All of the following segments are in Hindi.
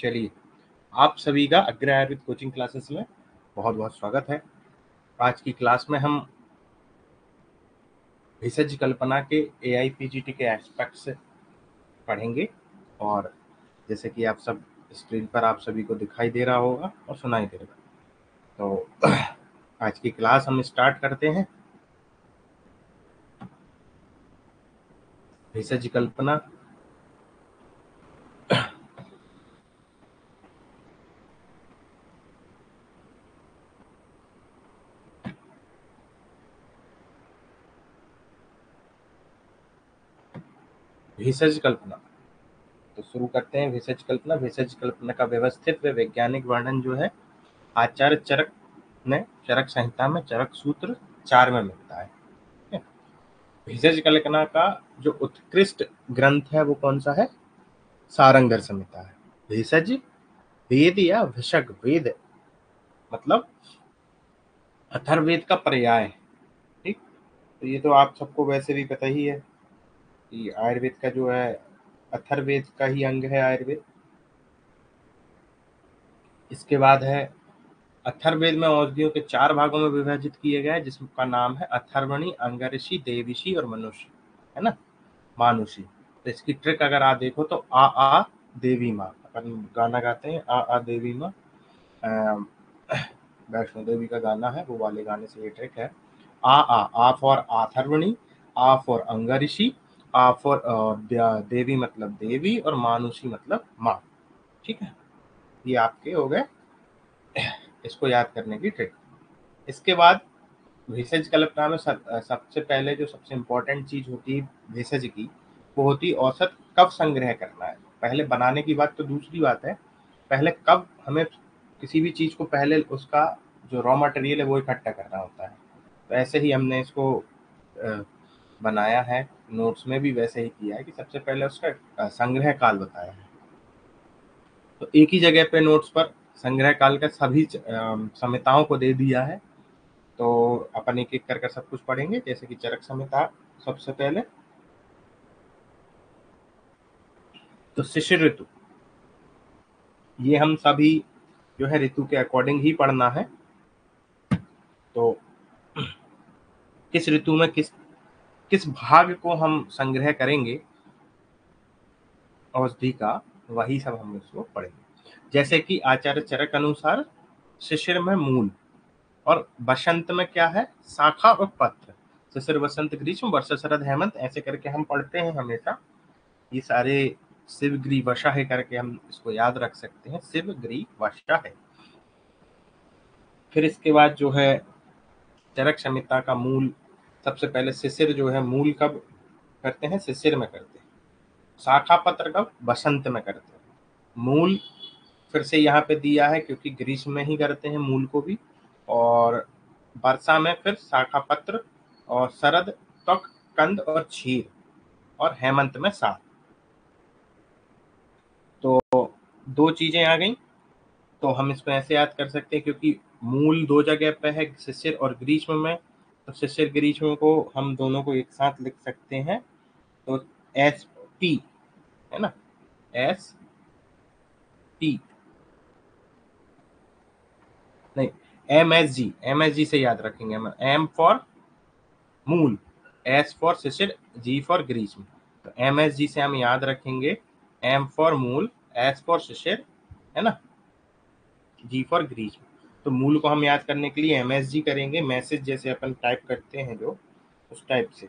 चलिए, आप सभी का अग्र आयुर्वेद कोचिंग क्लासेस में बहुत बहुत स्वागत है। आज की क्लास में हम भेषज कल्पना के AIPGT के एस्पेक्ट्स पढ़ेंगे और जैसे कि आप सब स्क्रीन पर आप सभी को दिखाई दे रहा होगा और सुनाई दे रहा तो आज की क्लास हम स्टार्ट करते हैं। भेषज कल्पना भेषज कल्पना तो शुरू करते हैं। भेषज कल्पना का व्यवस्थित व वैज्ञानिक वर्णन जो है आचार्य चरक ने चरक संहिता में चरक सूत्र 4 में मिलता है। भेषज कल्पना का जो उत्कृष्ट ग्रंथ है वो कौन सा है? सारंगधर संहिता है। भेषज वेद या भिषक वेद मतलब अथर्ववेद का पर्याय है। ठीक, तो ये तो आप सबको वैसे भी पता ही है कि आयुर्वेद का जो है अथर्ववेद का ही अंग है आयुर्वेद। इसके बाद है अथर्ववेद में औषधियों के 4 भागों में विभाजित किए गए हैं जिसका नाम है अथर्वणी, अंगऋषि, देविषि और मनुष्य, है ना, मानुषी। तो इसकी ट्रिक अगर आप देखो तो आ देवी माँ, अपन गाना गाते हैं आ देवी माँ, वैष्णो देवी का गाना है वो वाले गाने से ये ट्रिक है। आ फॉर अथर्वणी, आ फॉर अंगऋषि, आ फॉर देवी मतलब देवी और मानुषी मतलब माँ। ठीक है, ये आपके हो गए इसको याद करने की ट्रिक। इसके बाद भेषज कल्पना में सबसे पहले जो सबसे इम्पोर्टेंट चीज होती है भेषज की वो होती है औसत कब संग्रह करना है। पहले बनाने की बात तो दूसरी बात है, पहले कब हमें किसी भी चीज को पहले उसका जो रॉ मटेरियल है वो इकट्ठा करना होता है। तो ऐसे ही हमने इसको बनाया है, नोट्स में भी वैसे ही किया है कि सबसे पहले उसका संग्रह काल बताया है। तो एक ही जगह पे नोट्स पर संग्रह काल का सभी संहिताओं को दे दिया है। तो अपन एक एक कर सब कुछ पढ़ेंगे। जैसे कि चरक संहिता सबसे पहले, तो शिशिर ऋतु, ये हम सभी जो है ऋतु के अकॉर्डिंग ही पढ़ना है। तो किस ऋतु में किस किस भाग को हम संग्रह करेंगे औषधि का, वही सब हम इसको पढ़ेंगे। जैसे कि आचार्य चरक अनुसार शिशिर में मूल और बसंत में क्या है? शाखा और पत्र। शिशिर, वसंत, ग्रीष्म, वर्षा, शरद, हेमंत, ऐसे करके हम पढ़ते हैं हमेशा। ये सारे शिवग्री वशा है करके हम इसको याद रख सकते हैं, शिवग्री वशा है। फिर इसके बाद जो है चरक संहिता का मूल, सबसे पहले शिशिर जो है मूल कब करते हैं? शिशिर में करते हैं। शाखा पत्र कब? बसंत में करते हैं। मूल फिर से यहाँ पे दिया है क्योंकि ग्रीष्म में ही करते हैं मूल को भी, और वर्षा में फिर शाखा पत्र, और शरद त्वक, कंद और क्षीर, और हेमंत में साग। तो दो चीजें आ गई। तो हम इसको ऐसे याद कर सकते हैं क्योंकि मूल दो जगह पे है, शिशिर और ग्रीष्म में, तो शिशिर ग्रीष्म को हम दोनों को एक साथ लिख सकते हैं। तो SP है ना, SP नहीं, MSG से याद रखेंगे हम। M फॉर मूल, S for Shishir, G for ग्रीष्म। तो MSG से हम याद रखेंगे M फॉर मूल, S फॉर शिशिर, है ना, G फॉर ग्रीष्म। तो मूल को हम याद करने के लिए MSG करेंगे, मैसेज जैसे अपन टाइप करते हैं जो, उस टाइप से।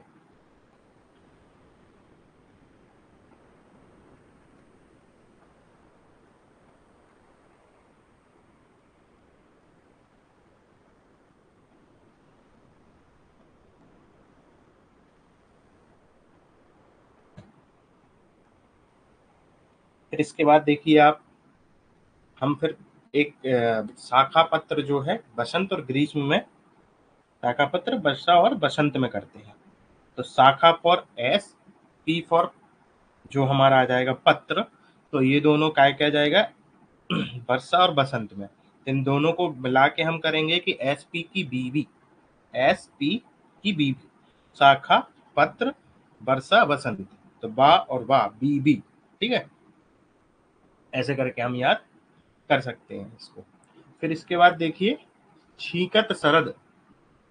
फिर इसके बाद देखिए आप, हम फिर एक शाखा पत्र जो है बसंत और ग्रीष्म में, शाखा पत्र वर्षा और बसंत में करते हैं। तो शाखा फॉर S, P फॉर जो हमारा आ जाएगा पत्र, तो ये दोनों क्या क्या जाएगा? वर्षा और बसंत में। इन दोनों को मिला के हम करेंगे कि SP की बीवी, SP की बीवी, शाखा पत्र वर्षा बसंत, तो बा और बा बीबी। ठीक है, ऐसे करके हम याद कर सकते हैं इसको। फिर इसके बाद देखिए छींकत शरद,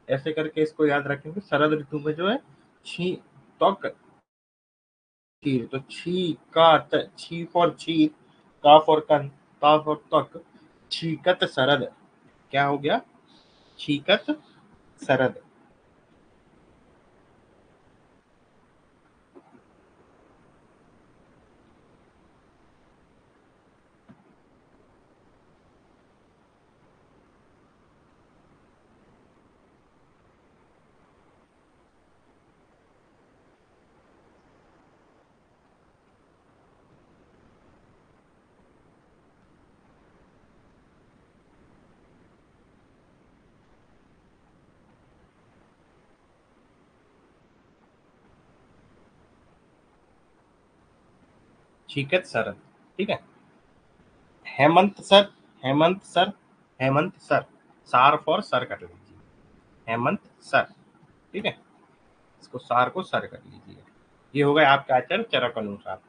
ऐसे करके इसको याद रखेंगे। शरद ऋतु में जो है छी त्वक चीर, तो छी का छी फॉर चीर, का फॉर कन, का फॉर त्वक, छीकत शरद। क्या हो गया? छीकत शरद। छीकत शरद, ठीक है। Hemant sir, Hemant sir, Hemant sir, सार फॉर सर कर लीजिए, हेमंत सर, ठीक है। इसको सार को सर कर लीजिए। ये हो गए आपके आचार्य चरक अनुसार।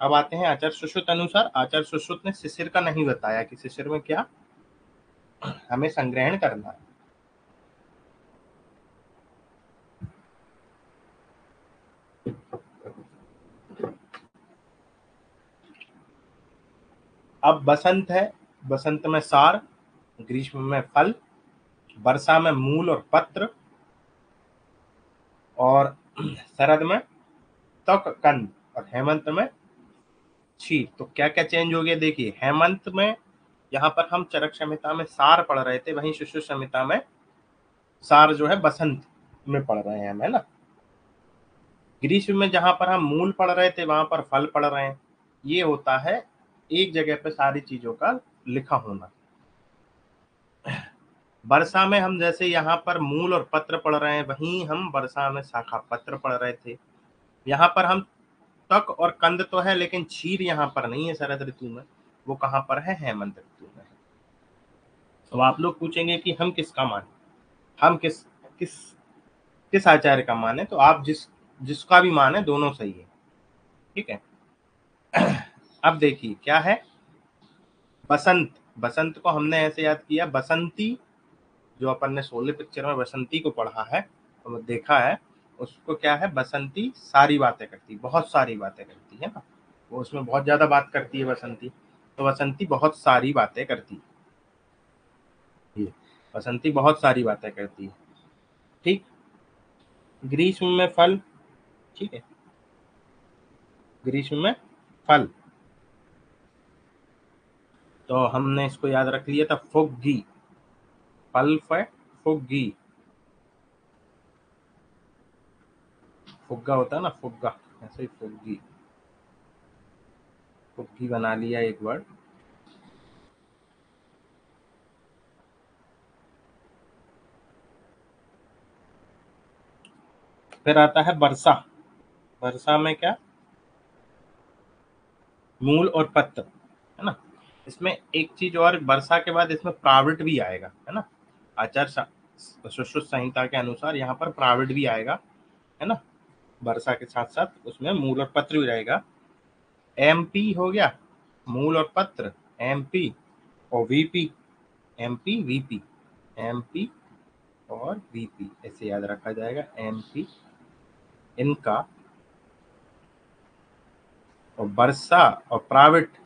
अब आते हैं आचार्य सुश्रुत अनुसार। आचार्य सुश्रुत ने शिशिर का नहीं बताया कि शिशिर में क्या हमें संग्रहण करना है। अब बसंत है, बसंत में सार, ग्रीष्म में फल, वर्षा में मूल और पत्र, और शरद में त्वक कंद, और हेमंत में छी। तो क्या क्या चेंज हो गया देखिए। हेमंत में यहाँ पर हम चरक संहिता में सार पढ़ रहे थे, वहीं सुश्रुत संहिता में सार जो है बसंत में पढ़ रहे हैं हम, है ना। ग्रीष्म में जहां पर हम मूल पढ़ रहे थे वहां पर फल पढ़ रहे हैं। ये होता है एक जगह पे सारी चीजों का लिखा होना। वर्षा में हम जैसे यहाँ पर मूल और पत्र पढ़ रहे हैं, वहीं हम वर्षा में शाखा पत्र पढ़ रहे थे। यहाँ पर हम तक और कंद तो है, लेकिन क्षीर यहाँ पर नहीं है शरद ऋतु में। वो कहाँ पर है? हेमंत ऋतु में। तो आप लोग पूछेंगे कि हम किसका माने, हम किस किस आचार्य का माने। तो आप जिसका भी माने दोनों सही है, ठीक है। अब देखिए क्या है बसंत। बसंत को हमने ऐसे याद किया, बसंती जो अपन ने शोले पिक्चर में बसंती को पढ़ा है तो देखा है, उसको क्या है, बसंती सारी बातें करती, बहुत सारी बातें करती है ना। वो उसमें बहुत ज्यादा बात करती है बसंती। तो बसंती बहुत सारी बातें करती है, बसंती बहुत सारी बातें करती है, ठीक। ग्रीष्म में फल, ठीक है, ग्रीष्म में फल। तो हमने इसको याद रख लिया था, फुग्गी, फल फे फुग्गी, फुग्गा होता है ना, फुग्गा, ऐसे ही फुग्गी, फुग्गी बना लिया एक वर्ड। फिर आता है वर्षा। वर्षा में क्या, मूल और पत्र, है ना। इसमें एक चीज और, वर्षा के बाद इसमें प्राविट भी आएगा, है ना। आचार सुश्रुत संहिता के अनुसार यहाँ पर प्राविट भी आएगा, है ना। वर्षा के साथ साथ उसमें मूल और पत्र भी रहेगा। एमपी हो गया, मूल और पत्र, एमपी, और वीपी, एमपी वीपी, एमपी और वीपी, ऐसे याद रखा जाएगा। एमपी इनका, और वर्षा और प्राइवेट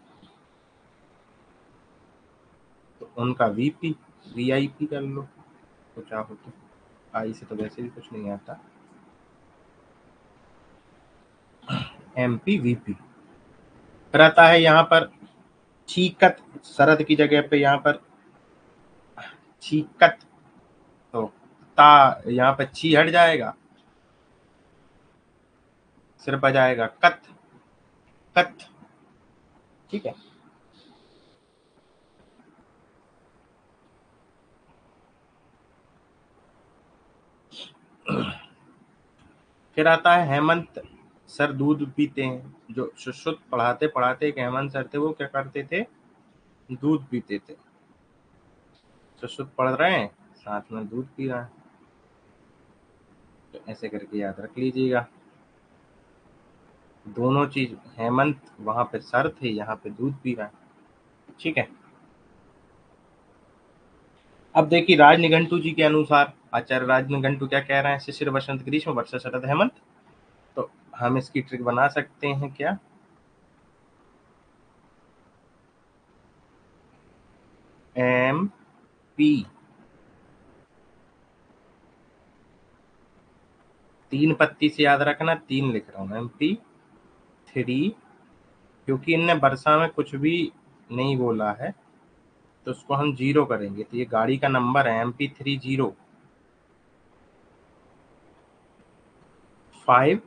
तो उनका वीपी, वीआईपी कर लो तो चाहो तो। आई से तो वैसे भी कुछ नहीं आता। MP VP. फिर आता है यहाँ पर छीकत, शरद की जगह पे यहाँ पर छीकत, तो ता यहाँ पे छी हट जाएगा, सिर्फ आ जाएगा कत, कत, ठीक है। फिर आता है हेमंत सर दूध पीते हैं। जो सुश्रुत पढ़ाते पढ़ाते एक हेमंत सर थे, वो क्या करते थे, दूध पीते थे। सुश्रुत पढ़ रहे हैं, साथ में दूध पी रहे हैं, तो ऐसे करके याद रख लीजिएगा। दोनों चीज, हेमंत वहां पे सर थे, यहाँ पे दूध पी रहा है। ठीक है। अब देखिए राज निघंटू जी के अनुसार आचार्य राज निघंटू क्या कह रहे हैं, शिशिर वसंत ग्रीष्म वर्षा शरद हेमंत। तो हम इसकी ट्रिक बना सकते हैं क्या, एम पी, 3 पत्ती से याद रखना, 3 लिख रहा हूँ, MP3, क्योंकि इनने वर्षा में कुछ भी नहीं बोला है तो उसको हम 0 करेंगे, तो ये गाड़ी का नंबर है MP30 5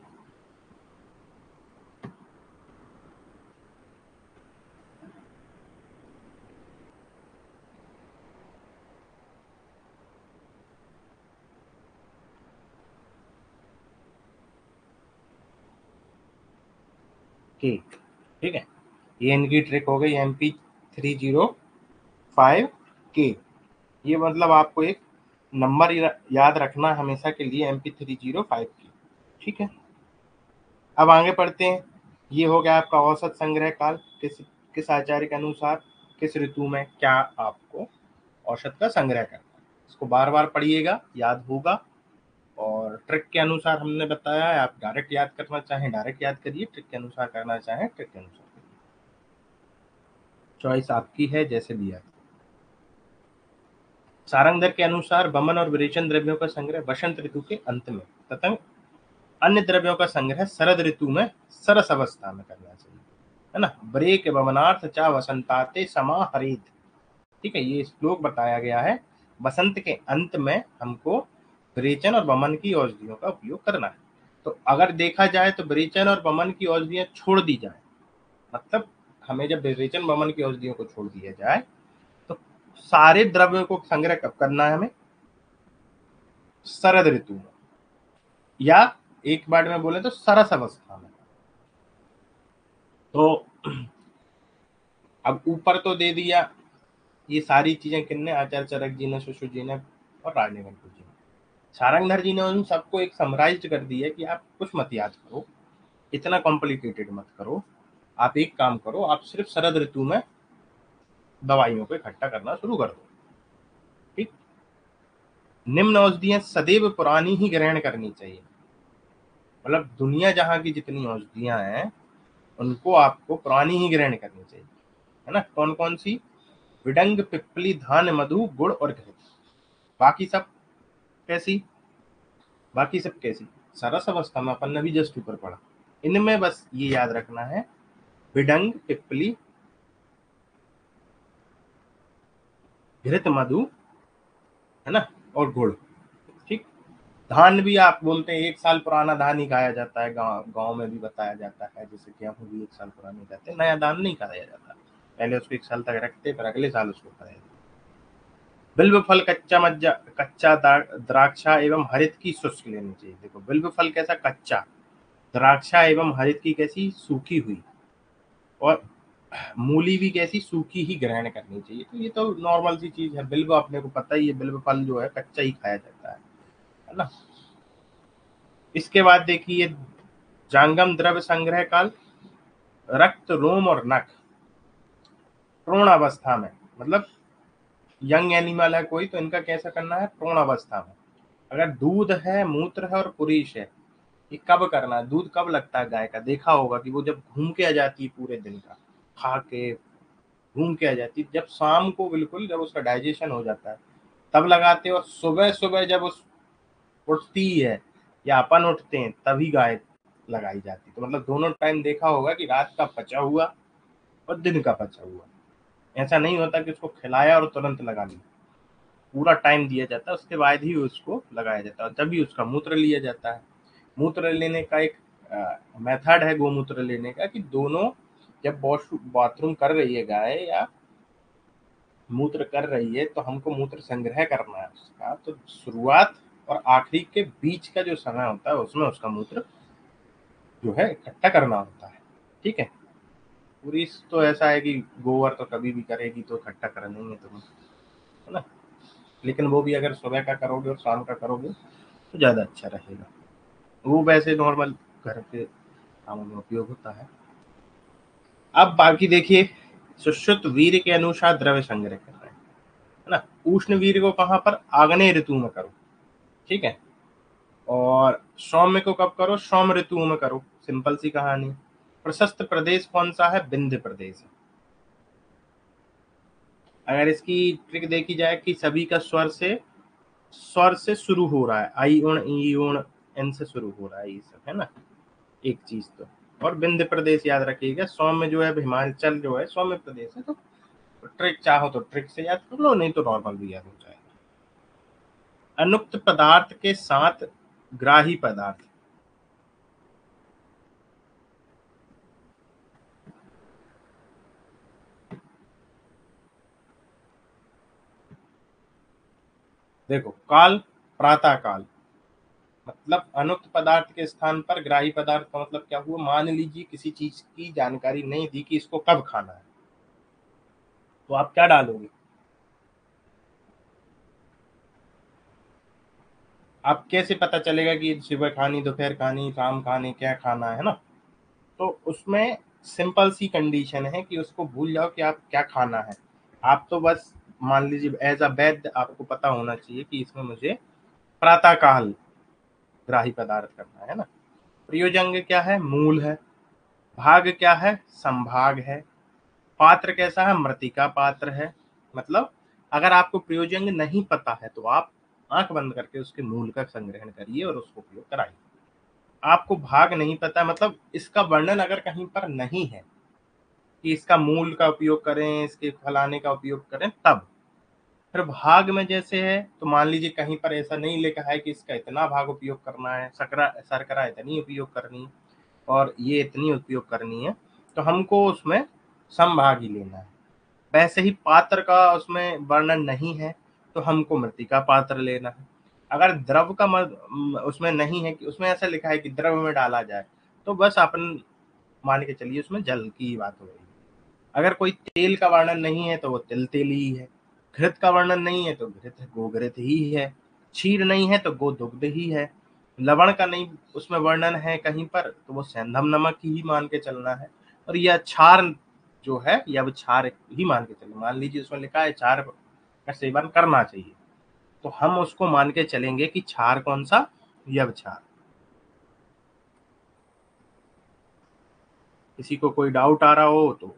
के। ठीक है, ये इनकी ट्रिक हो गई MP30 5 के। ये मतलब आपको एक नंबर याद रखना हमेशा के लिए, MP30 5 की। ठीक है, अब आगे पढ़ते हैं। ये हो गया आपका औसत संग्रह काल, किस किस आचार्य के अनुसार किस ऋतु में क्या आपको औसत का संग्रह करना है। इसको बार बार पढ़िएगा, याद होगा। और ट्रिक के अनुसार हमने बताया है, आप डायरेक्ट याद करना चाहें डायरेक्ट याद करिए, ट्रिक के अनुसार करना चाहें ट्रिक के अनुसार करिए, चॉइस आपकी है जैसे भी है। सारंगधर के अनुसार वमन और विरेचन द्रव्यों का संग्रह वसंत ऋतु के अंत में तथा अन्य द्रव्यों का संग्रह शरद ऋतु में सरस अवस्था में करना चाहिए, है ना। ब्रेक वमनार्थ चा वसंताते समाहरित। ठीक है, ये श्लोक बताया गया है, बसंत के अंत में हमको विरेचन और वमन की औषधियों का उपयोग करना है। तो अगर देखा जाए तो विरेचन और वमन की औषधियां छोड़ दी जाए, मतलब हमें जब विरेचन वमन की औषधियों को छोड़ दिया जाए तो सारे द्रव्यों को संग्रह कब करना है हमें, शरद ऋतु में, या एक बार में बोले तो सरस अवस्था में। तो अब ऊपर तो दे दिया, ये सारी चीजें किन्ने, आचार्य चरक जी ने, सुश्रुत जी ने और राजनिगंतु जी ने। सारंगधर जी ने उन सबको एक समराइज कर दिया कि आप कुछ मत याद करो, इतना कॉम्प्लिकेटेड मत करो, आप एक काम करो, आप सिर्फ शरद ऋतु में दवाइयों को इकट्ठा करना शुरू कर दो। ठीक, निम्न औषधियां सदैव पुरानी ही ग्रहण करनी चाहिए, मतलब दुनिया जहां की जितनी औषधियां हैं उनको आपको पुरानी ही ग्रहण करनी चाहिए, है ना। कौन कौन सी, विडंग पिप्पली धान मधु गुड़ और घृत। बाकी सब कैसी, बाकी सब कैसी, सरस अवस्था में, अपन ने भी जस्ट ऊपर पढ़ा। इनमें बस ये याद रखना है, विडंग पिप्पली घृत मधु, है ना, और गुड़। ठीक, धान भी आप बोलते हैं 1 साल पुराना धान ही खाया जाता है, गांव गांव में भी बताया जाता है, जैसे गेहूं भी 1 साल पुराने जाते हैं, नया धान नहीं खाया जाता, पहले उसको 1 साल तक रखते फिर अगले साल उसको खाया जाता। बिल्व फल कच्चा मज्जा, कच्चा द्राक्षा एवं हरित की शुष्क लेनी चाहिए। देखो बिल्व फल कैसा, कच्चा, द्राक्षा एवं हरित की कैसी, सूखी हुई, और मूली भी कैसी, सूखी ही ग्रहण करनी चाहिए। तो ये तो नॉर्मल सी चीज है, बिल्व अपने को पता ही है, बिल्व फल जो है कच्चा ही खाया जाता है ना। इसके बाद देखिए जांगम द्रव्य संग्रह काल, रक्त रोम और नख प्रोण अवस्था में, मतलब यंग एनिमल है कोई तो इनका कैसा करना है, प्रोण अवस्था में। अगर दूध है, मूत्र है और पुरीश है, ये कब करना है, दूध कब लगता है गाय का, देखा होगा कि वो जब घूम के आ जाती है पूरे दिन का खा के, घूम के आ जाती है, जब शाम को बिल्कुल जब उसका डाइजेशन हो जाता है तब लगाते हैं, और सुबह सुबह जब उस उठती है या अपन उठते हैं तभी गाय लगाई जाती है। तो मतलब दोनों टाइम देखा होगा कि रात का पचा हुआ और दिन का पचा हुआ, ऐसा नहीं होता कि उसको खिलाया और तुरंत लगा लिया, पूरा टाइम दिया जाता है, उसके बाद ही उसको लगाया जाता है, तभी उसका मूत्र लिया जाता है। मूत्र लेने का एक मेथड है गोमूत्र लेने का, कि दोनों जब बाथरूम कर रही है गाय या मूत्र कर रही है तो हमको मूत्र संग्रह करना है उसका, तो शुरुआत और आखिरी के बीच का जो समय होता है उसमें उसका मूत्र जो है इकट्ठा करना होता है। ठीक है, पूरी तो ऐसा है कि गोबर तो कभी भी करेगी तो इकट्ठा करना ही है तुम्हें, है ना, लेकिन वो भी अगर सुबह का करोगे और शाम का करोगे तो ज़्यादा अच्छा रहेगा। वो वैसे नॉर्मल घर के कामों में उपयोग होता है। अब बाकी देखिए सुश्रुत वीर्य के अनुसार द्रव्य संग्रह कर रहे हैं, है ना। उष्ण वीर्य को कहाँ पर, आग्नेय ऋतु में करो, ठीक है। और सौम्य को कब करो, सौम्य ऋतु में करो, सिंपल सी कहानी। प्रशस्त प्रदेश कौन सा है, विंध्य प्रदेश है। अगर इसकी ट्रिक देखी जाए कि सभी का स्वर से शुरू हो रहा है, आई उण ई उण इन से शुरू हो रहा है, ये सब है ना, एक चीज तो। और विंध्य प्रदेश याद रखिएगा, सौम्य जो है हिमाचल जो है सौम्य प्रदेश है, तो ट्रिक चाहो तो ट्रिक से याद कर लो, नहीं तो नॉर्मल भी याद हो जाएगा। अनुक्त पदार्थ के साथ ग्राही पदार्थ, देखो काल, प्रातः काल, मतलब अनुक्त पदार्थ के स्थान पर ग्राही पदार्थ का मतलब क्या हुआ, मान लीजिए किसी चीज की जानकारी नहीं दी कि इसको कब खाना है, तो आप क्या डालोगे, आप कैसे पता चलेगा कि सुबह खानी, दोपहर खानी, शाम खानी, क्या खाना है ना। तो उसमें सिंपल सी कंडीशन है कि उसको भूल जाओ कि आप क्या खाना है। आप तो बस मान लीजिए एज अ वैद्य आपको पता होना चाहिए कि इसमें मुझे प्रातः काल ग्राही पदार्थ करना है ना। प्रयोजंग क्या है, मूल है। भाग क्या है, संभाग है। पात्र कैसा है, मृतिका पात्र है। मतलब अगर आपको प्रयोजन नहीं पता है तो आप आंख बंद करके उसके मूल का संग्रहण करिए और उसको उपयोग कराइए। आपको भाग नहीं पता, मतलब इसका वर्णन अगर कहीं पर नहीं है कि इसका मूल का उपयोग करें, इसके फलाने का उपयोग करें, तब फिर भाग में जैसे है तो मान लीजिए कहीं पर ऐसा नहीं लिखा है कि इसका इतना भाग उपयोग करना है, शर्करा इतनी उपयोग करनी है और ये इतनी उपयोग करनी है, तो हमको उसमें समभाग ही लेना है। वैसे ही पात्र का उसमें वर्णन नहीं है तो हमको मृतिका पात्र लेना है। अगर द्रव का उसमें नहीं है कि उसमें ऐसा लिखा है कि द्रव में डाला जाए, तो बस अपन मान के चलिए उसमें जल की बात हो रही है। अगर कोई तेल का वर्णन नहीं है तो वो तिल तेल ही है। घृत का वर्णन नहीं है तो घृत गोघृत ही है। क्षीर नहीं है तो गो दुग्ध ही है। लवण का नहीं उसमें वर्णन है कहीं पर तो वो सेंधम नमक ही मान के चलना है। और यह क्षार जो है या वो क्षार ही मान के चले, मान लीजिए उसमें लिखा है क्षार का सेवन करना चाहिए, तो हम उसको मान के चलेंगे कि क्षार कौन सा, यव क्षार। किसी को कोई डाउट आ रहा हो तो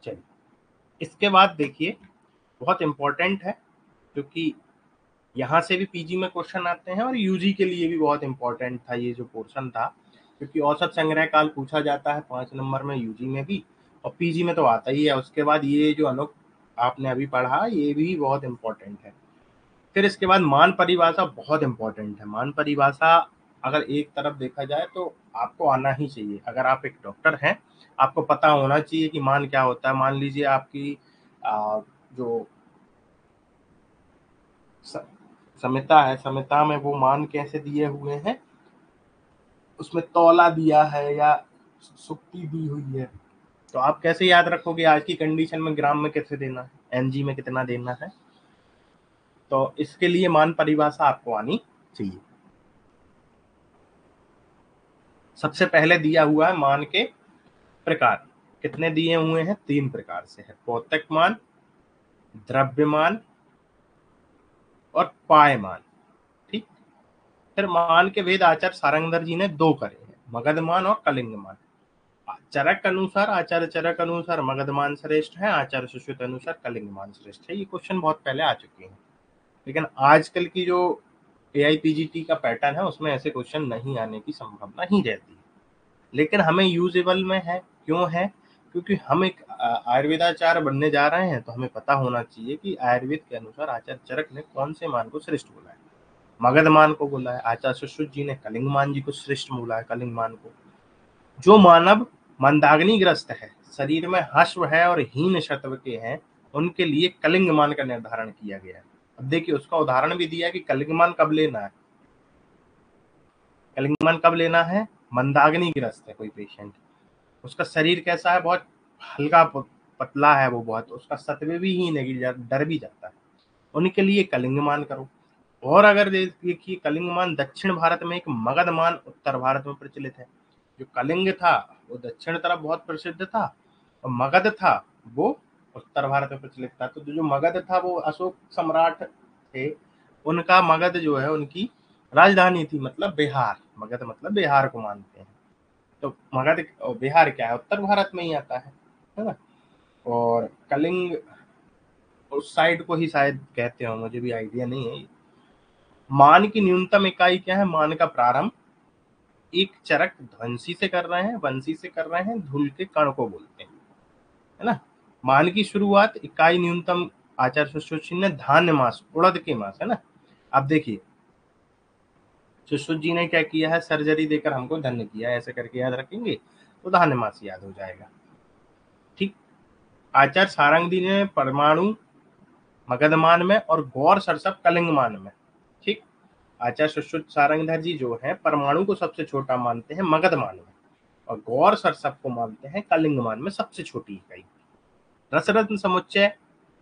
चलिए। इसके बाद देखिए बहुत इंपॉर्टेंट है, क्योंकि यहाँ से भी पीजी में क्वेश्चन आते हैं और यूजी के लिए भी बहुत इंपॉर्टेंट था ये जो पोर्शन था, क्योंकि औसत संग्रह काल पूछा जाता है 5 नंबर में यूजी में भी, और पीजी में तो आता ही है। उसके बाद ये जो अलोक आपने अभी पढ़ा ये भी बहुत इंपॉर्टेंट है। फिर इसके बाद मान परिभाषा बहुत इंपॉर्टेंट है। मान परिभाषा अगर एक तरफ देखा जाए तो आपको आना ही चाहिए। अगर आप एक डॉक्टर हैं आपको पता होना चाहिए कि मान क्या होता है। मान लीजिए आपकी जो समिता है, समिता में वो मान कैसे दिए हुए हैं, उसमें तौला दिया है या सुक्ति दी हुई है, तो आप कैसे याद रखोगे आज की कंडीशन में ग्राम में कैसे देना है, एनजी में कितना देना है। तो इसके लिए मान परिभाषा आपको आनी चाहिए। सबसे पहले दिया हुआ है मान के प्रकार, कितने दिए हुए हैं, 3 प्रकार से है, भौतिक मान, द्रव्यमान और पायमान। ठीक। फिर मान के भेद आचार्य सारंगधर जी ने 2 करे हैं, मगध मान और कलिंग मान। चरक अनुसार आचार्य चरक अनुसार मगध मान श्रेष्ठ है, आचार्य सुश्रुत अनुसार कलिंग मान श्रेष्ठ है। ये क्वेश्चन बहुत पहले आ चुके हैं, लेकिन आजकल की जो एआईपीजीटी का पैटर्न है उसमें ऐसे क्वेश्चन नहीं आने की संभावना ही रहती है, लेकिन हमें यूजेबल में है। क्यों है, क्योंकि हम एक आयुर्वेदाचार्य बनने जा रहे हैं, तो हमें पता होना चाहिए कि आयुर्वेद के अनुसार आचार्य चरक ने कौन से मान को श्रेष्ठ बोला है। मगध मान को बोला है, आचार्य सुश्रुत जी ने कलिंग मान जी को श्रेष्ठ बोला है, कलिंग मान को। जो मानव मंदाग्नि ग्रस्त है, शरीर में हश्व है और हीन शत्व के हैं, उनके लिए कलिंग मान का निर्धारण किया गया है। अब देखिए उसका उदाहरण भी दिया है कि कलिंग मान कब लेना है। कलिंग मान कब लेना है, मंदाग्नि ग्रस्त है कोई पेशेंट, उसका शरीर कैसा है, बहुत हल्का पतला है, वो बहुत उसका सत्व भी हीन है, डर भी जाता है, उनके लिए कलिंग मान करो। और अगर देखिए कलिंग मान दक्षिण भारत में, एक मगध मान उत्तर भारत में प्रचलित है। जो कलिंग था वो दक्षिण तरफ बहुत प्रसिद्ध था, और मगध था वो उत्तर भारत में प्रचलित था। तो जो मगध था वो अशोक सम्राट थे, उनका मगध जो है उनकी राजधानी थी, मतलब बिहार। मगध मतलब बिहार को मानते हैं। तो मगध और बिहार क्या है, उत्तर भारत में ही आता है ना। और कलिंग उस साइड को ही शायद कहते हो, मुझे भी आइडिया नहीं है। मान की न्यूनतम इकाई क्या है, मान का प्रारंभ एक चरक ध्वंसी से कर रहे हैं, वंशी से कर रहे हैं, धूल के कण को बोलते हैं, है ना। मान की शुरुआत इकाई न्यूनतम आचार्य सुश्रुत ने धान्य मास, उड़द के मास, है ना। अब देखिए सुश्रुत जी ने क्या किया है, सर्जरी देकर हमको धन्य किया है, ऐसे करके याद रखेंगे तो धान्य मास याद हो जाएगा। ठीक। आचार्य सारंगी ने परमाणु मगधमान में और गौर सरसप कलिंगमान में। ठीक। आचार्य सुश्रुत सारंगधर जी जो है परमाणु को सबसे छोटा मानते हैं मगधमान में, और गौर सरसप को मानते हैं कलिंगमान में सबसे छोटी इकाई। रस रत्न समुच्चय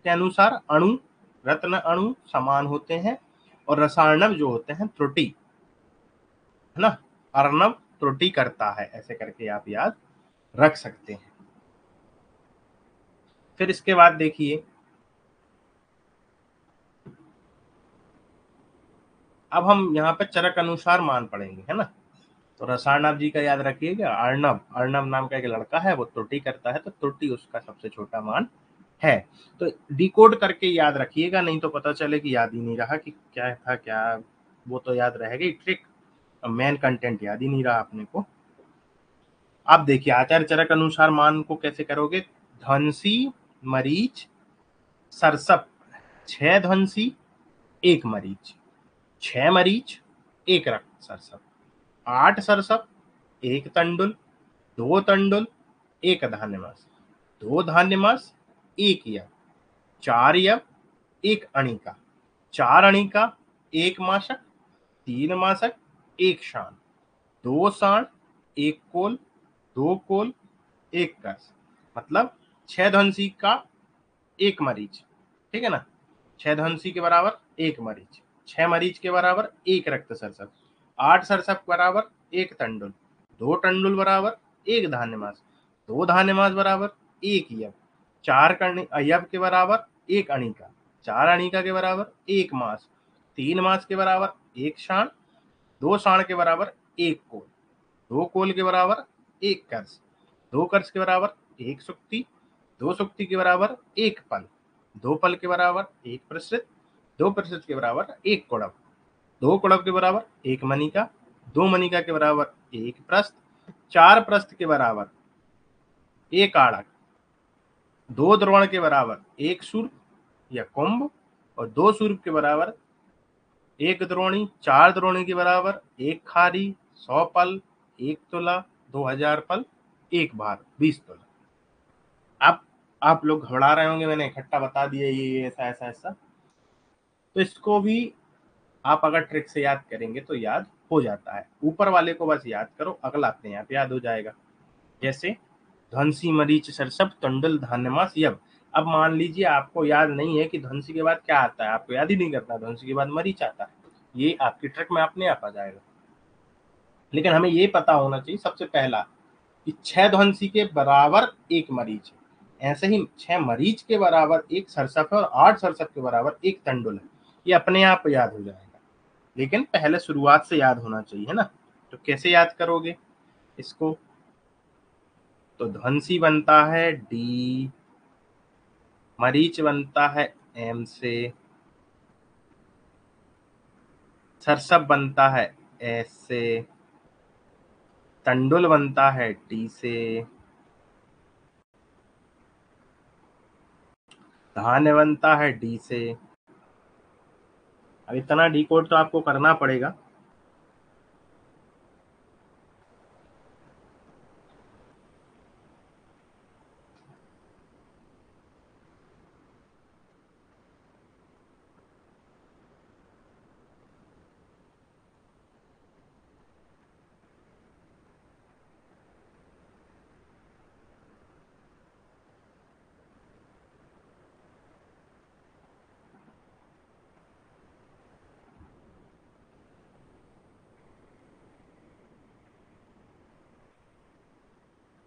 के अनुसार अणु, रत्न अणु समान होते हैं, और रसार्णव जो होते हैं त्रुटि, है ना। अर्णव त्रुटि करता है, ऐसे करके आप याद रख सकते हैं। फिर इसके बाद देखिए, अब हम यहाँ पे चरक अनुसार मान पढ़ेंगे, है ना। तो रसार्णव जी का याद रखिएगा, अर्णव, अर्णव नाम का एक लड़का है, वो त्रुटि करता है, तो त्रुटि उसका सबसे छोटा मान है। तो डिकोड करके याद रखिएगा, नहीं तो पता चले कि याद ही नहीं रहा कि क्या था क्या। वो तो याद रहेगी ट्रिक, मेन कंटेंट याद ही नहीं रहा अपने को। आप देखिए आचार्य चरक अनुसार मान को कैसे करोगे। ध्वंसी, मरीच, सरसप, 6 ध्वंसी 1 मरीच, 6 मरीच 1 रक्त सरसप, 8 सरसप 1 तंडुल, 2 तंडुल 1 धान्य मास, 2 धान्य मास 1 यव, 4 यव 1 अणिका, 4 अणिका 1 माशक, 3 मासक 1 शान, 2 साण 1 कोल, 2 कोल 1 कस, मतलब 6 ध्वंसी का 1 मरीच। ठीक है ना। 6 ध्वंसी के बराबर 1 मरीच, 6 मरीच के बराबर 1 रक्त सरसप, 8 सरसप बराबर 1 तंडुल, 2 तंडुल बराबर 1 धान्य मास, 2 धान्य मास बराबर 1 यव, 4 यव के बराबर 1 अणिका, 4 अणिका के बराबर 1 मास, 3 मास के बराबर 1 शाण, 2 शाण के बराबर 1 कोल, 2 कोल के बराबर 1 कर्स, 2 कर्स के बराबर 1 सुक्ति, 2 सुक्ति के बराबर 1 पल, 2 पल के बराबर 1 प्रसृत, 2 प्रसृत के बराबर 1 कुड़ब, 2 कुड़ब के बराबर 1 मनिका, 2 मनिका के बराबर 1 प्रस्थ, 4 प्रस्थ के बराबर 1 आड़क, 2 द्रोण के बराबर 1 सूर्प या कुंभ, और 2 सूर्प के बराबर 1 द्रोणी, 4 द्रोणी के बराबर 1 खारी, 100 पल 1 तुला, 2000 पल 1 भार 20 तुला। आप लोग घबरा रहे होंगे, मैंने इकट्ठा बता दिया ये ऐसा ऐसा ऐसा। तो इसको भी आप अगर ट्रिक से याद करेंगे तो याद हो जाता है। ऊपर वाले को बस याद करो, अगला अपने आप याद हो जाएगा। जैसे ध्वंसी, मरीच, सरसप, तंडुल, धान्यमास, यव। अब मान लीजिए आपको याद नहीं है कि ध्वंसी के बाद क्या आता है, आपको याद ही नहीं करता, ध्वंसी के बाद मरीच आता है, ये आपकी ट्रिक में अपने आप आ जाएगा। लेकिन हमें ये पता होना चाहिए सबसे पहला कि 6 ध्वंसी के बराबर 1 मरीच है, ऐसे ही 6 मरीच के बराबर 1 सरसप है, और 8 सरसप के बराबर 1 तंडुल है। ये अपने आप याद हो जाएगा, लेकिन पहले शुरुआत से याद होना चाहिए, है ना। तो कैसे याद करोगे इसको। तो ध्वंसी बनता है डी, मरीच बनता है एम से, सरसप बनता है एस से, तंडुल बनता है टी से, धान्य बनता है डी से। अब इतना डी कोड तो आपको करना पड़ेगा।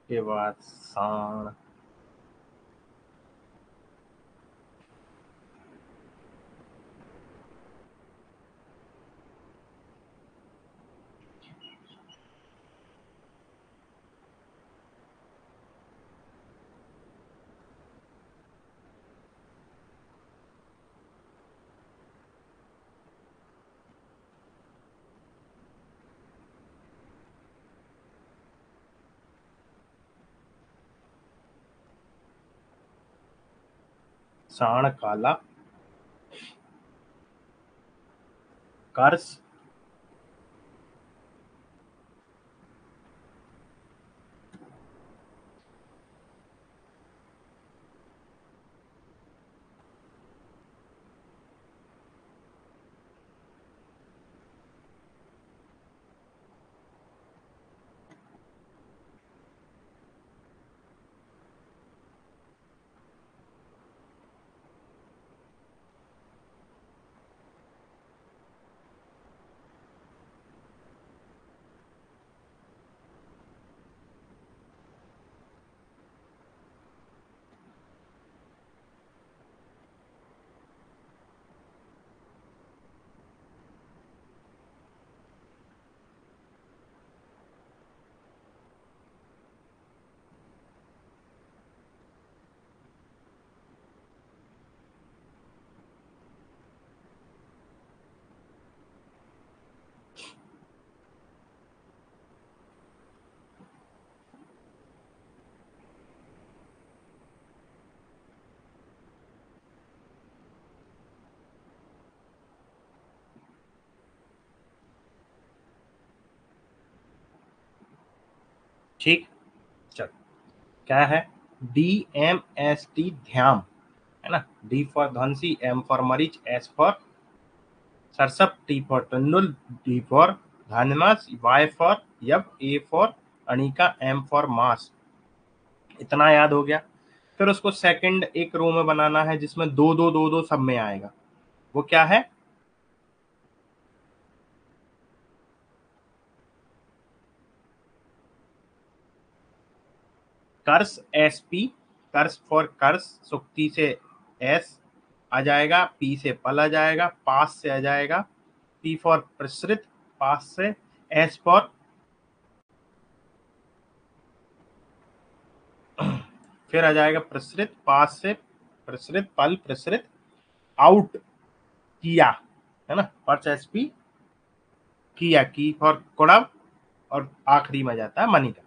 के बाद साण, साण काला, कर्स, ठीक। चल, क्या है? DMST, ध्यान, है ना। D फॉर ध्वंसी, M फॉर मरीच, S फॉर सरसप, T फॉर टंडुल, D फॉर धानमास, Y फॉर यब, A फॉर अनिका, M फॉर मास। इतना याद हो गया। फिर उसको सेकंड एक रो में बनाना है जिसमें दो दो दो दो सब में आएगा। वो क्या है? कर्स, SP, कर्स फॉर कर्स, सुक्ति से S आ जाएगा, P से पल आ जाएगा, पास से आ जाएगा, P फॉर प्रसृत, पास से, S फॉर फिर आ जाएगा प्रसृत, पास से प्रसृत, पल प्रसृत, आउट, किया, है ना। पर्च SP, किया, की फॉर कुड़ब, और आखिरी में जाता है मनी का,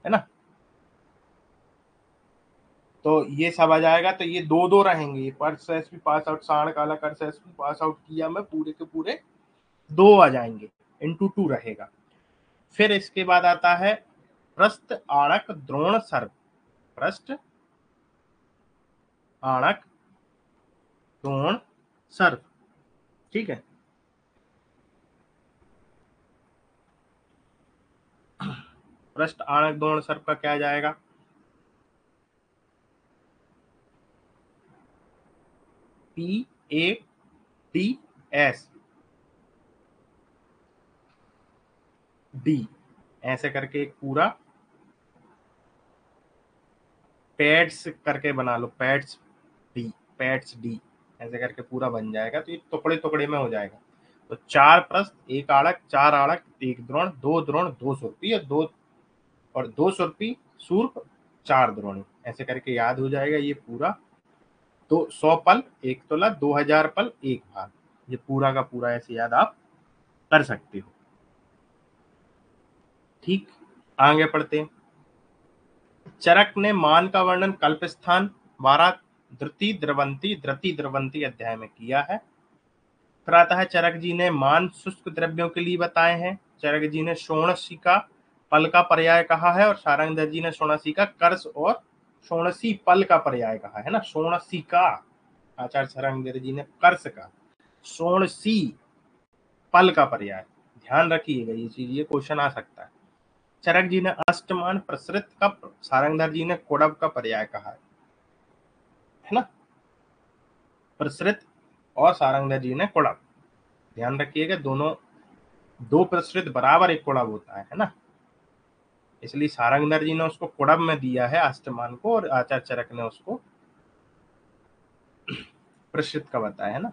है ना। तो ये सब आ जाएगा। तो ये दो दो रहेंगे, पर्च SP पास आउट, साण काला, कर्स SP पास आउट, किया में पूरे के पूरे दो आ जाएंगे, इंटू टू रहेगा। फिर इसके बाद आता है प्रस्थ आणक द्रोण सर्प, प्रस्थ आणक द्रोण सर्प, ठीक है। पृष्ठ आणक द्रोण सर्प का क्या जाएगा? PADS, D, ऐसे करके एक पूरा पैड्स करके बना लो, पैड्स डी, पैड्स डी, ऐसे करके पूरा बन जाएगा। तो ये टुकड़े टुकड़े में हो जाएगा। तो चार प्रस्थ, एक आड़क, चार आड़क, एक द्रोण, दो सुरपी, और दो सुरपी, सूर्प, चार द्रोणी, ऐसे करके याद हो जाएगा ये पूरा। तो 100 पल एक तोला, 2000 पल एक भाग, ये पूरा का पूरा ऐसे याद आप कर सकते हो। ठीक, आगे पढ़ते हैं। चरक ने मान का वर्णन कल्प स्थान 12 धृति द्रवंती अध्याय में किया है। फिर आता है चरक जी ने मान शुष्क द्रव्यों के लिए बताए हैं। चरक जी ने षोडशी का पल का पर्याय कहा है, और सारंगधर जी ने षोडशी का कर्स और षोडशी पल का पर्याय कहा है ना। षोडशी का आचार्य सारंगधर जी ने कर्स का, षोडशी पल का पर्याय, ध्यान रखिएगा ये चीज, ये क्वेश्चन आ सकता है। चरक जी ने अष्टमान प्रसृत का, सारंगधर जी ने कोडब का पर्याय कहा है ना। प्रसृत और सारंगधर जी ने कोडब, ध्यान रखिएगा दोनों, दो प्रसृत बराबर एक कोडब होता है ना। इसलिए सारंगधर जी ने उसको कुड़ब में दिया है अष्टमान को, और आचार्य चरक ने उसको प्रसिद्ध का बताया है ना।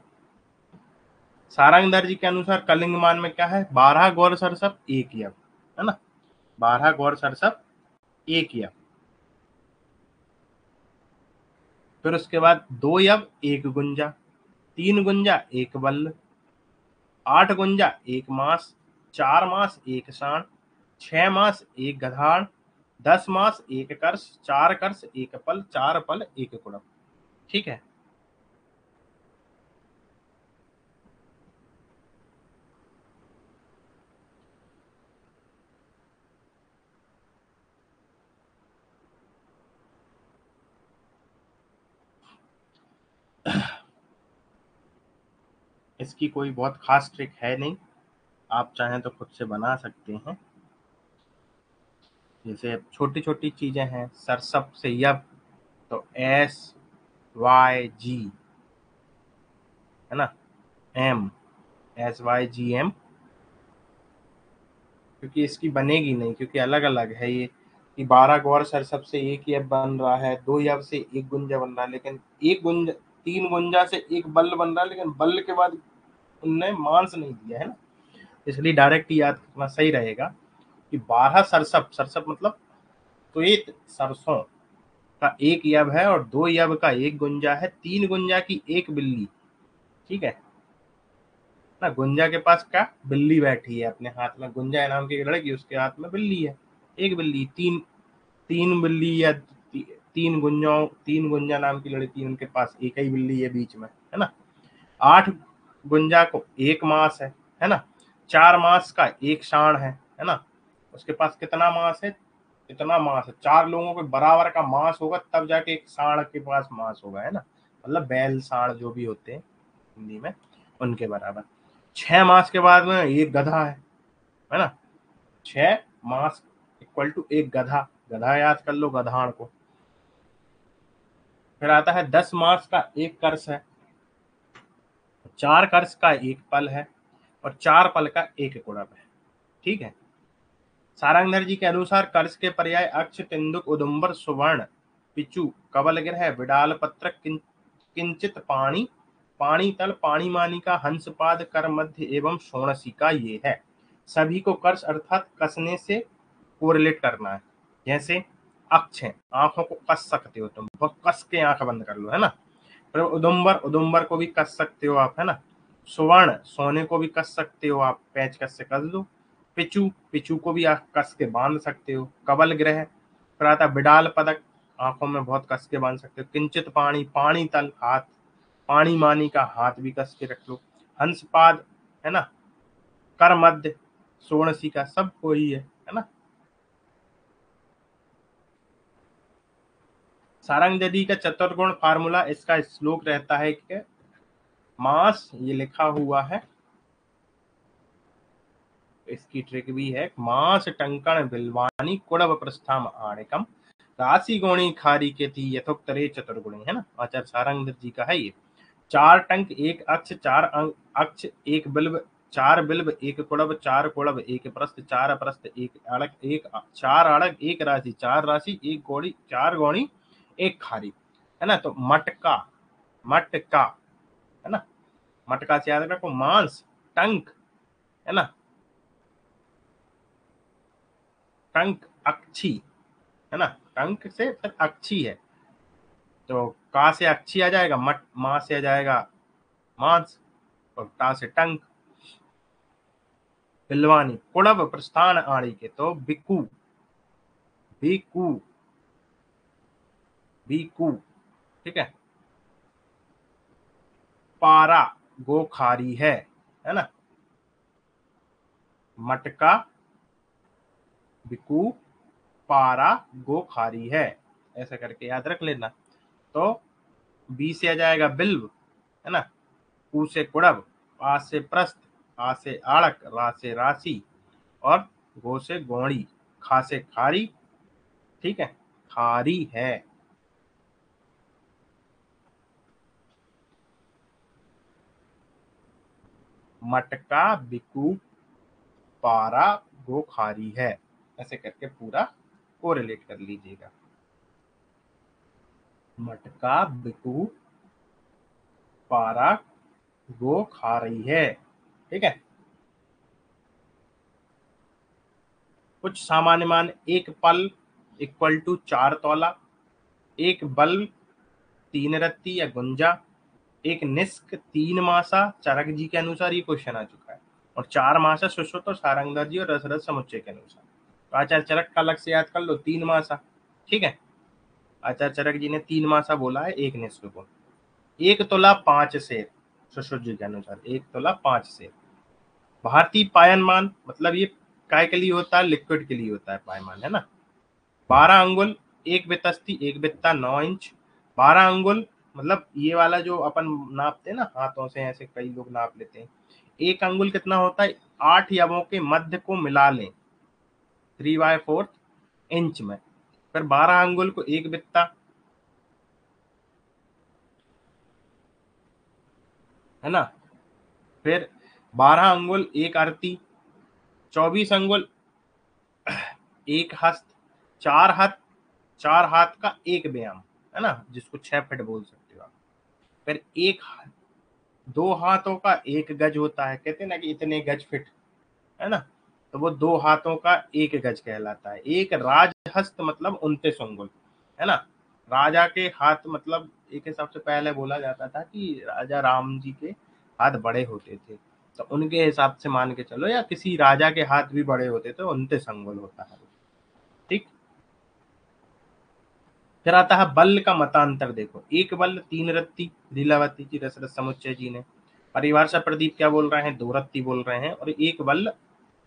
सारंगधर जी के अनुसार कलिंग मान में क्या है, 12 गौर सरसप एक यव, है ना, 12 गौर सरसप एक यव। फिर उसके बाद 2 यव 1 गुंजा, 3 गुंजा 1 बल्ल, 8 गुंजा 1 मास, 4 मास 1 साण, 6 मास 1 गधाड़, 10 मास 1 कर्ष, 4 कर्ष 1 पल, 4 पल 1 कुड़म। ठीक है। इसकी कोई बहुत खास ट्रिक है नहीं, आप चाहें तो खुद से बना सकते हैं। जैसे छोटी छोटी चीजें हैं, सरसप से यब, तो SYG, है ना, M, SYGM, क्योंकि इसकी बनेगी नहीं, क्योंकि अलग अलग है ये, कि 12 गौर सरसप से एक यब बन रहा है, 2 यब से एक गुंजा बन रहा है, लेकिन एक गुंजा, 3 गुंजा से एक बल्ल बन रहा है, लेकिन बल्ल के बाद उनने मांस नहीं दिया है ना। इसलिए डायरेक्ट याद करना सही रहेगा कि 12 सरसप, सरसप मतलब श्वेत सरसों का एक यब है, और 2 यब का एक गुंजा है, 3 गुंजा की एक बिल्ली। ठीक है ना, गुंजा के पास क्या, बिल्ली बैठी है अपने हाथ में, गुंजा नाम की एक लड़की, उसके हाथ में बिल्ली है, एक बिल्ली, तीन, तीन बिल्ली या तीन गुंजाओं, 3 गुंजा नाम की लड़की, उनके पास एक ही बिल्ली है बीच में, है ना। 8 गुंजा को एक मास है ना, 4 मास का एक साण है ना, उसके पास कितना मास है, इतना मास है, 4 लोगों के बराबर का मास होगा तब जाके एक साण के पास मास होगा, है ना, मतलब बैल साण जो भी होते हैं हिंदी में, उनके बराबर। 6 मास के बाद में एक गधा है ना, 6 मास इक्वल टू एक गधा, गधा याद कर लो, गधाण को। फिर आता है 10 मास का एक कर्ष है, 4 कर्ष का एक पल है, और 4 पल का एक कुड़ब है। ठीक है। सारंगधर जी के अनुसार कर्ष के पर्याय अक्ष, तिंदुक, उदुम्बर, सुवर्ण, पिचु, कवल ग्रह, बिडाल पत्र, किंचित पाणी, पाणी तल, पाणी मानिका, हंसपाद, कर मध्य एवं शोणसिका ये है। सभी को कर्ष अर्थात कसने से कोरिलेट करना है। जैसे अक्ष है, आंखों को कस सकते हो तुम, बहुत कस के आंख बंद कर लो, है ना। फिर उदुम्बर, उदुम्बर को भी कस सकते हो आप, है ना। सुवर्ण, सोने को भी कस सकते हो आप, पैच कस से कस दो। पिचू, पिचू को भी आप कस के बांध सकते हो। कवल ग्रह, फिर आता बिडाल पदक, आंखों में बहुत कस के बांध सकते हो। किंचित पाणी, पाणी तल, हाथ, पाणी मानी का हाथ भी कस के रख लो। हंसपाद, है ना, कर मध्य, सोणसी का, सब कोई है ना। सारंगधरी का चतुर्गुण फार्मूला, इसका श्लोक रहता है कि मास, ये लिखा हुआ है, इसकी ट्रिक भी है, मास टंकण बिलवानी कुड़व प्रस्थाम आणिकम, राशि गौणी खारी के थी यथोक्तरे चतुर्गुणी, है ना, आचार्य सारंगधर जी का है ये। 4 टंक एक अक्ष, 4 अक्ष एक बिल्व, 4 बिल्व एक कुड़ब, 4 कुड़ब एक प्रस्थ, 4 प्रस्थ एक अड़क, एक 4 अड़क एक राशि, 4 राशि एक गौड़ी, 4 गौणी एक खारी, है ना। तो मटका, मटका, है ना, मटका से याद रखो, मांस, टंक, है ना, टंक अक्षी, है ना, टंक से फिर अक्षी है, तो का से अक्षी आ जाएगा, मट, मां से आ जाएगा मांस, और टा से टंक। बिलवानी, कुड़ब प्रस्थान आड़ी के, तो बिकू, बीकू, बीकू, ठीक है। पारा, गोखारी है ना। मटका, बिकू, पारा, गोखारी है, ऐसा करके याद रख लेना। तो बी से आ जाएगा बिल्व, है ना, कू से कुड़ब, आ से प्रस्थ, आ से आड़क, रा से राशि, और गो से गौड़ी, खा से खारी, ठीक है, खारी है। मटका, बिकू, पारा, गो खारी है। ऐसे करके पूरा कोरिलेट कर लीजिएगा। मटका बिकू पारा गो खा रही है। ठीक है। कुछ सामान्य मान, एक पल इक्वल टू 4 तोला, एक बल 3 रत्ती या गुंजा, एक निष्क 3 मासा चरक जी के अनुसार, ये क्वेश्चन आ चुका है, और 4 मासा सुश्रुत और सारंगधर जी और रसरस समुच्चय के अनुसार। तो आचार्य चरक का अलग से याद कर लो, 3 मासा। ठीक है। आचार्य चरक जी ने 3 मासा बोला है एक निष्क को। 1 तोला 5 सेर सुश्रुत जी के अनुसार, 1 तोला 5 सेर। भारतीय पायनमान, मतलब ये काय के लिए होता है, लिक्विड के लिए होता है पायमान, है ना। 12 अंगुल 1 बितस्ती 1 बित्ता 9 इंच। 12 अंगुल मतलब ये वाला जो अपन नापते हैं ना हाथों से, ऐसे कई लोग नाप लेते हैं। 1 अंगुल कितना होता है, 8 यवों के मध्य को मिला लें 3/4 इंच में। फिर 12 अंगुल को 1 बित्ता, है ना। फिर 12 अंगुल 1 अरती, 24 अंगुल 1 हस्त, 4 हाथ, 4 हाथ का 1 व्यायाम, है ना, जिसको 6 फीट बोल सकते हो आप। फिर 2 हाथों का 1 गज होता है, कहते हैं ना कि इतने गज फिट, है ना। तो वो 2 हाथों का 1 गज कहलाता है। एक राजहस्त मतलब 29 अंगुल, है ना। राजा के हाथ मतलब एक हिसाब से पहले बोला जाता था कि राजा राम जी के हाथ बड़े होते थे, तो उनके हिसाब से मान के चलो, या किसी राजा के हाथ भी बड़े होते थे, 29 अंगुल होता है। ठीक। फिर आता है बल का मतांतर। देखो, एक बल 3 रत्ती लीलावती जी रसरस समुच्चय जी ने, परिवार से प्रदीप क्या बोल रहे हैं, 2 रत्ती बोल रहे हैं, और एक बल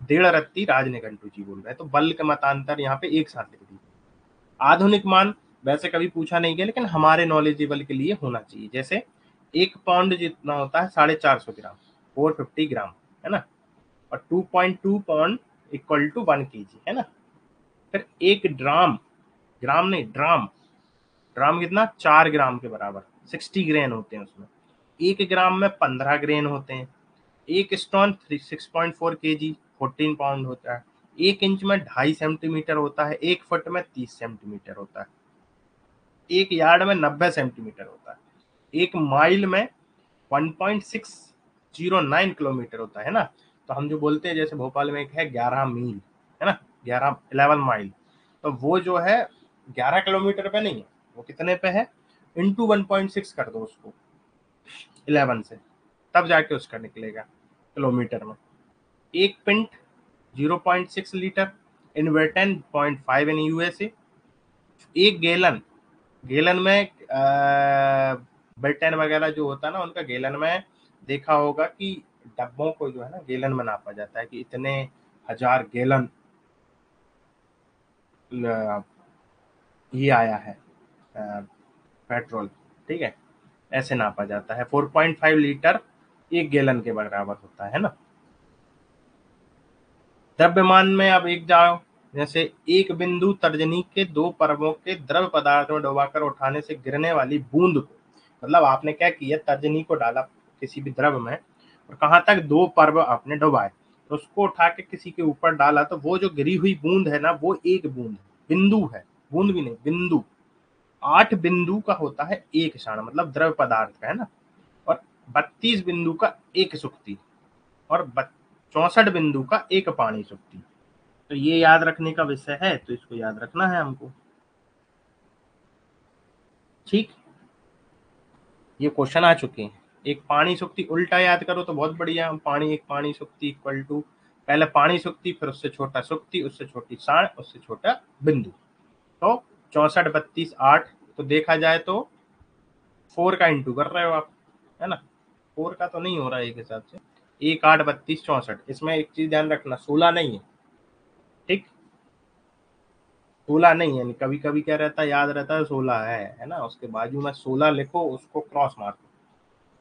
1.5 रत्ती राजनिघंटू जी बोल रहे हैं। तो बल का मतांतर यहाँ पे एक साथ लिख दीजिए। आधुनिक मान वैसे कभी पूछा नहीं गया, लेकिन हमारे नॉलेजेबल के लिए होना चाहिए। जैसे 1 पाउंड जितना होता है 450 ग्राम, 450 ग्राम, है ना। और 2.2 पाउंड इक्वल टू 1 kg, है ना। फिर 1 ड्राम, ग्राम नहीं ड्राम, ड्राम कितना, 4 ग्राम के बराबर, 60 ग्रेन होते हैं उसमें। 1 ग्राम में 15 ग्रेन होते हैं। 1 स्टोन 6.4 kg, 14 पाउंड होता है। 1 इंच में 2.5 सेंटीमीटर होता है। 1 फुट में 30 सेंटीमीटर होता है। 1 यार्ड में 90 सेंटीमीटर होता है। 1 माइल में 1.609 किलोमीटर होता है ना। तो हम जो बोलते हैं, जैसे भोपाल में एक है 11 मील, है ना, 11 माइल, तो वो जो है 11 किलोमीटर पे नहीं है, वो कितने पे है, इंटू 1.6 कर दो उसको 11 से, तब जाके उसका निकलेगा किलोमीटर में। 1 पिंट 0.6 लीटर, इनवर्टन 0.5 इन यूएसए। 1 गैलन, गैलन में ब्रिटेन वगैरह जो होता है ना, उनका गैलन में देखा होगा कि डब्बों को जो है ना गैलन में नापा जाता है, कि इतने हजार गैलन ये आया है पेट्रोल। ठीक है, ऐसे नापा जाता है। 4.5 लीटर 1 गैलन के बराबर होता है ना। द्रव्यमान में अब एक जाओ, जैसे एक बिंदु तर्जनी के 2 परवों के द्रव पदार्थ में डुबाकर उठाने से गिरने वाली बूंद को, मतलब आपने क्या किया, तर्जनी को डाला किसी भी द्रव में, और कहाँ तक, 2 पर्व आपने डुबाए, तो उसको उठा के किसी के ऊपर डाला, तो वो जो गिरी हुई बूंद है ना, वो एक बूंद है, बिंदु है, बूंद भी नहीं, बिंदु। 8 बिंदु का होता है एक क्षण, मतलब द्रव पदार्थ का, है ना। और 32 बिंदु का एक सुक्ति, और 64 बिंदु का एक पानी सुक्ति। तो ये याद रखने का विषय है, तो इसको याद रखना है हमको। ठीक, ये क्वेश्चन आ चुके हैं। एक पानी सुक्ति उल्टा याद करो तो बहुत बढ़िया। पानी, एक पानी सुक्ति इक्वल टू, पहले पानी सुक्ति, फिर उससे छोटा सुक्ति, उससे छोटी साण, उससे छोटा बिंदु। तो 64 32 8, तो देखा जाए तो 4 का इंटू कर रहे हो आप, है ना। 4 का तो नहीं हो रहा है एक हिसाब से। 1 8 32 64, इसमें एक चीज ध्यान रखना, 16 नहीं है। ठीक, 16 नहीं है, कभी कभी क्या रहता है, याद रहता है 16 है ना, उसके बाजू में 16 लिखो, उसको क्रॉस मार दो,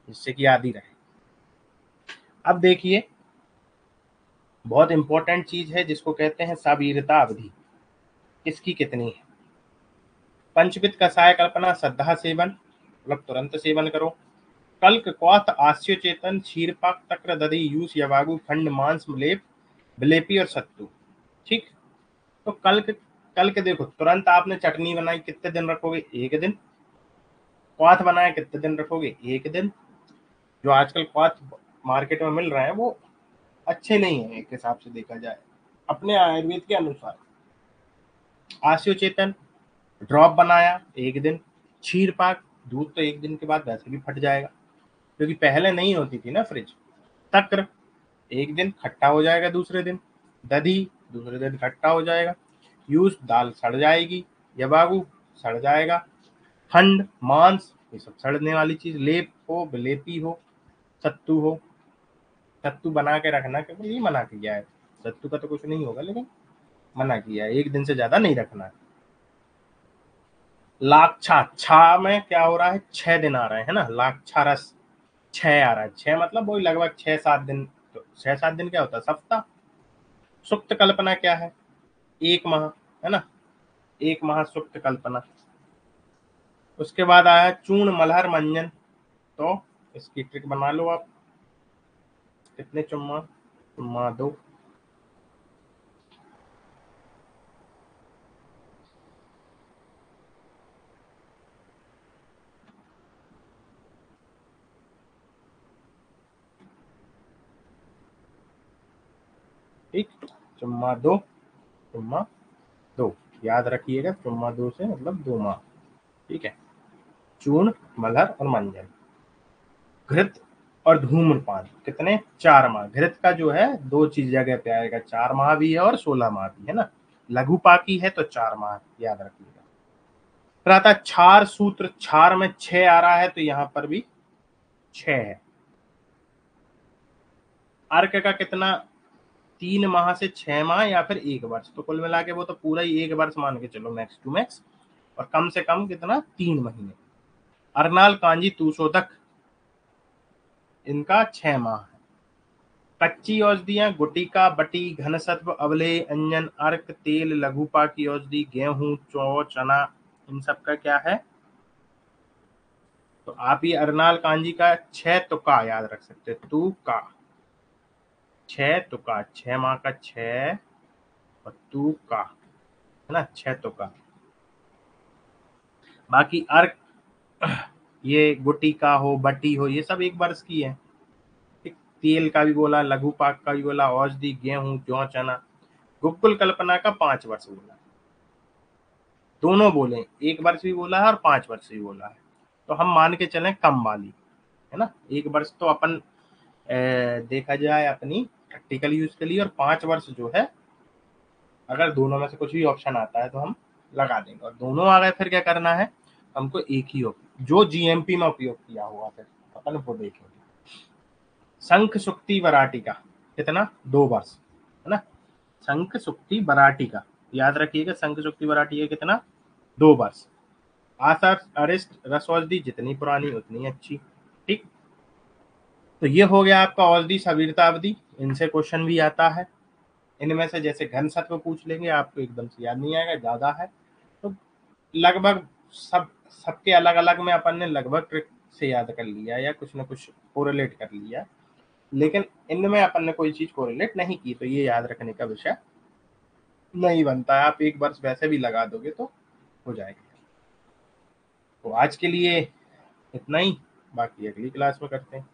जिससे कि याद ही रहे। अब देखिए, बहुत इंपॉर्टेंट चीज है जिसको कहते हैं सावीरता अवधि, किसकी कितनी है। पंचवित कषाय कल्पना श्रद्धा सेवन, मतलब तुरंत सेवन करो। कल्क क्वाथ आस्यो चेतन क्षीरपाक तक्र दधि यूस यवागु खंड मांस लेप विलेपी और सत्तू। ठीक, तो कल के देखो, तुरंत आपने चटनी बनाई, कितने दिन रखोगे? एक दिन। क्वाथ बनाया, कितने दिन रखोगे? एक दिन। जो आजकल क्वाथ मार्केट में मिल रहे हैं वो अच्छे नहीं है, एक हिसाब से देखा जाए अपने आयुर्वेद के अनुसार। आस्यो चेतन ड्रॉप बनाया, एक दिन। क्षीर पाक, दूध तो एक दिन के बाद वैसे भी फट जाएगा, क्योंकि पहले नहीं होती थी ना फ्रिज। तक्र, एक दिन खट्टा हो जाएगा, दूसरे दिन। दधी, दूसरे दिन खट्टा हो जाएगा। यूज, दाल सड़ जाएगी। यबागु, सड़ जाएगा। खंड, मांस, ये सब सड़ने वाली चीज। लेप हो, विलेपी हो, सत्तू हो। सत्तू बना के रखना, क्योंकि ये मना किया है। सत्तू का तो कुछ नहीं होगा, लेकिन मना किया है, एक दिन से ज्यादा नहीं रखना है। लाक्षार, छा में क्या हो रहा है? 6 दिन आ रहे हैं ना, लाक्षारस 6 आ रहा है। 6 मतलब वही लगभग 6-7 दिन। तो 6-7 दिन क्या होता है? सप्ताह। सुप्त कल्पना क्या है? 1 माह, है ना, 1 माह सुप्त कल्पना। उसके बाद आया चूर्ण मल्हर मंजन। तो इसकी ट्रिक बना लो आप। कितने चुम्मा? चुम्मा 2। ठीक, चुम्मा 2, चुम्मा 2, याद रखिएगा, चुम्मा 2 से मतलब 2 माह। ठीक है। चूर्ण, मल्हर और मंजन। घृत और धूम्रपान कितने? 4 माह। घृत का जो है 2 चीज जगह पे आएगा, 4 माह भी है और 16 माह भी है ना। लघु पाकी है तो 4 माह, याद रखिएगा। फिर आता है क्षार सूत्र। क्षार में 6 आ रहा है, तो यहाँ पर भी 6 है। अर्क का कितना? 3 माह से 6 माह या फिर 1 वर्ष। तो कुल मिला के वो तो पूरा ही 1 वर्ष मान के चलो, मैक्स टू मैक्स। और कम से कम कितना? 3 महीने। अर्नाल, कांजी, तूशोधक, इनका 6 माह है। कच्ची औषधियां, गुटिका, बटी, घनसत्व, अवलेह, अंजन, अर्क, तेल, लघुपा की औषधि, गेहूं, चौ, चना, इन सब का क्या है? तो आप ये अर्नाल कांजी का 6 तुका याद रख सकते हैं। तुका, 6 तुका, 6 माह का 6 और तुका, है ना, 6 तुका। बाकी अर्क, ये गुटिका हो, बटी हो, ये सब 1 वर्ष की है। ठीक? तेल का भी बोला, लघु पाक का भी बोला, औषधि, गेहूं, जौ, चना। गुक्कुल कल्पना का 5 वर्ष बोला, दोनों बोले, 1 वर्ष भी बोला है और 5 वर्ष भी बोला है। तो हम मान के चलें कम वाली, है ना। 1 वर्ष तो अपन देखा जाए अपनी प्रैक्टिकल यूज के लिए, और 5 वर्ष जो है अगर दोनों में से कुछ भी ऑप्शन आता है तो हम लगा देंगे। और दोनों आ गए, फिर क्या करना है हमको? एक ही जो जीएमपी में उपयोग किया हुआ, फिर अपन वो देखेंगे। शंख सुक्ति वराटी का कितना? 2 वर्ष, है ना। शंख सुक्ति वराटी का याद रखिएगा, शंख सुक्ति वराटी का कितना? 2 वर्ष। आसर, अरिष्ट, रस औषधि, जितनी पुरानी उतनी अच्छी। ठीक, तो ये हो गया आपका औषधि सवीरता अवधि। इनसे क्वेश्चन भी आता है। इनमें से जैसे घन सत्व पूछ लेंगे, आपको एकदम से याद नहीं आएगा, ज्यादा है तो लगभग सबके अलग अलग में अपन ने लगभग ट्रिक से याद कर लिया या कुछ ना कुछ कोरिलेट कर लिया, लेकिन इनमें अपन ने कोई चीज कोरिलेट नहीं की, तो ये याद रखने का विषय नहीं बनता है। आप 1 वर्ष वैसे भी लगा दोगे तो हो जाएगा। तो आज के लिए इतना ही, बाकी अगली क्लास में करते हैं।